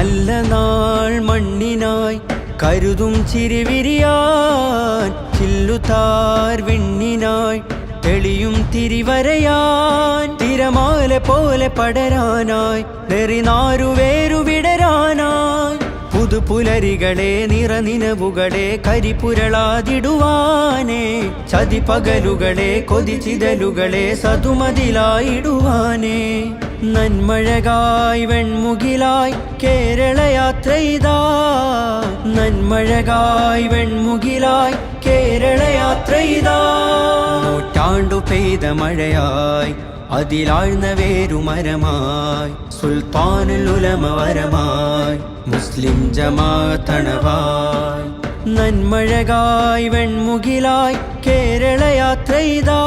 നല്ല നാൾ മണ്ണിനായി കരുതും ചിരിവിരിയാൻ ചില്ലുതാർ വിണ്ണിനായി തെളിയും തിരിവരയാൻ തിരമാല പോലെ പടരാനായി നെറിനാരുവേരു വിടരാനായി പുതുപുലരികളെ നിറനിനവുകളെ കരിപുരളാതിടുവാനേ ചതിപകലുകളെ കൊതിച്ചിതലുകളെ സതുമതിലായിടുവാനേ നന്മഴകായി വെൺമുകിലായി കേരളയാത്രയിതാ നന്മഴകായി വെൺമുകിലായി കേരളയാത്രയിതാ നൂറ്റാണ്ടു പെയ്ത മഴയായി അതിലാഴ്ന്ന വേരുമരമായി സുൽത്താനുൽ ഉലമ വരമായി മുസ്ലിം ജമാഅത്തണവായി നന്മഴകായി വെൺമുകിലായി കേരളയാത്രയിതാ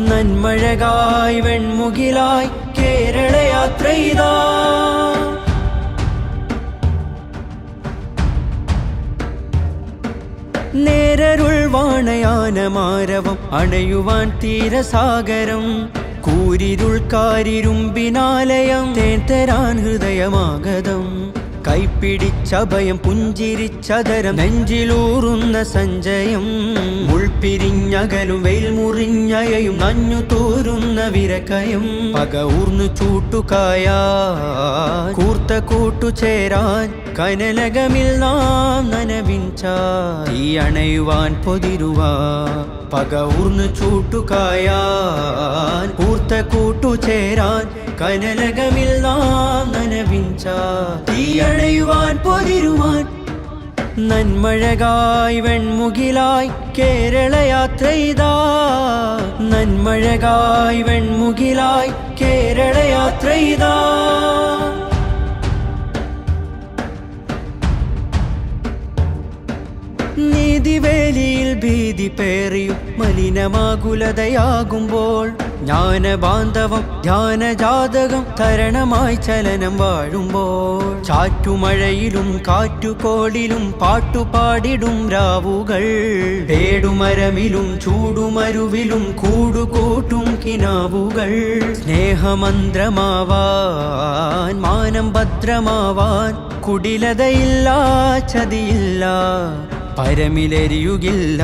നന്മഴകായി വെൺമുകിലായി കേരളയാത്രയിതാ നേരരുൾ വാണയാനമാരവം അണയുവാൻ തീരസാഗരം കൂരിരുൾ കാരിരുമ്പിനാലയം തേൻ ഹൃദയമാഗതം കൈപ്പിടിച്ചഭയം പുഞ്ചിരിച്ചതരം നെഞ്ചിലൂറുന്ന സഞ്ചയം മുൾപിരിഞ്ഞകലും വെയിൽ മുറിഞ്ഞയയും നഞ്ഞു തോരുന്ന വിരക്കയം പക ഊർന്നു ചൂട്ടുകായ കൂർത്ത കൂട്ടുചേരാൻ കനലകമിൽ നാം നനവിഞ്ച ഈ അണയുവാൻ പൊതിരുവാ പക ഊർന്നു ചൂട്ടുകായാൻ കൂർത്ത കൂട്ടുചേരാൻ കനലകമിൽ നാം നനവിഞ്ച ഈ അണയുവാൻ പൊതിരുവാൻ നന്മഴകായി വെൺമുകിലായി കേരളയാത്രയിതാ നന്മഴകായി വെൺമുകിലായി കേരളയാത്രയിതാ നീതിവേലിയിൽ ഭീതി പേറിയും മലിനമാകുലതയാകുമ്പോൾ ജ്ഞാനബാന്ധവം ധ്യാനജാതകം തരണമായി ചലനം വാഴുമ്പോൾ ചാറ്റുമഴയിലും കാറ്റുകോളിലും പാട്ടുപാടിടും രാവുകൾ തേടുമരമിലും ചൂടുമരുവിലും കൂടുകൂട്ടും കിനാവുകൾ സ്നേഹമന്ത്രമാവാൻ മാനം ഭദ്രമാവാൻ കുടിലതയില്ല ചതിയില്ല പരമിലെരിയുകില്ല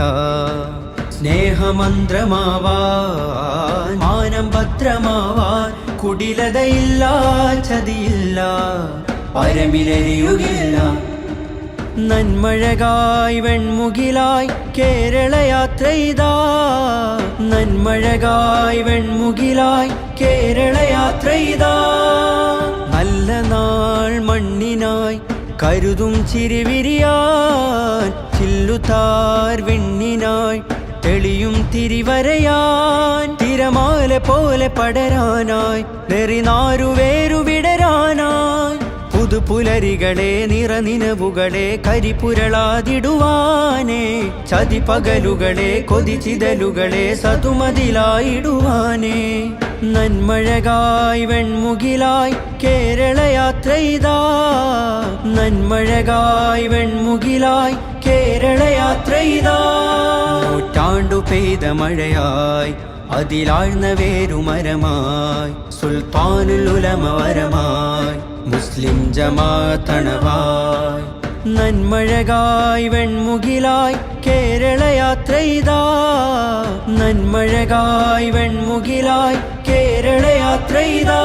സ്നേഹമന്ത്രമാവാൻ മാനം ഭദ്രമാവാൻ കുടിലതയില്ല ചതിയില്ല പരമിലെരിയുകില്ല നന്മഴകായി വെൺമുകിലായി കേരളയാത്രയിതാ നന്മഴകായി വെൺമുകിലായി കേരളയാത്രയിതാ നല്ല നാൾ മണ്ണിനായി കരുതും ചിരിവിരിയാൻ ചില്ലുതാർ വിണ്ണിനായി തെളിയും തിരിവരയാൻ തിരമാല പോലെ പടരാനായി നെറിനാരുവേരു വിടരാനായി പുതുപുലരികളെ നിറനിനവുകളെ കരിപുരളാതിടുവാനേ ചതിപകലുകളെ കൊതിച്ചിതലുകളെ സതുമതിലായിടുവാനേ നന്മഴകായി വെൺമുകിലായി കേരളയാത്രയിതാ നന്മഴകായി വെൺമുകിലായി കേരളയാത്രയിതാ നൂറ്റാണ്ടു പെയ്ത മഴയായി അതിലാഴ്ന്ന വേരുമരമായി സുൽത്താനുൽ ഉലമ വരമായി മുസ്ലിം ജമാഅത്തണവായി നന്മഴകായി വെൺമുകിലായി കേരളയാത്രയിതാ നന്മഴകായി വെൺമുകിലായി കേരളയാത്രയിതാ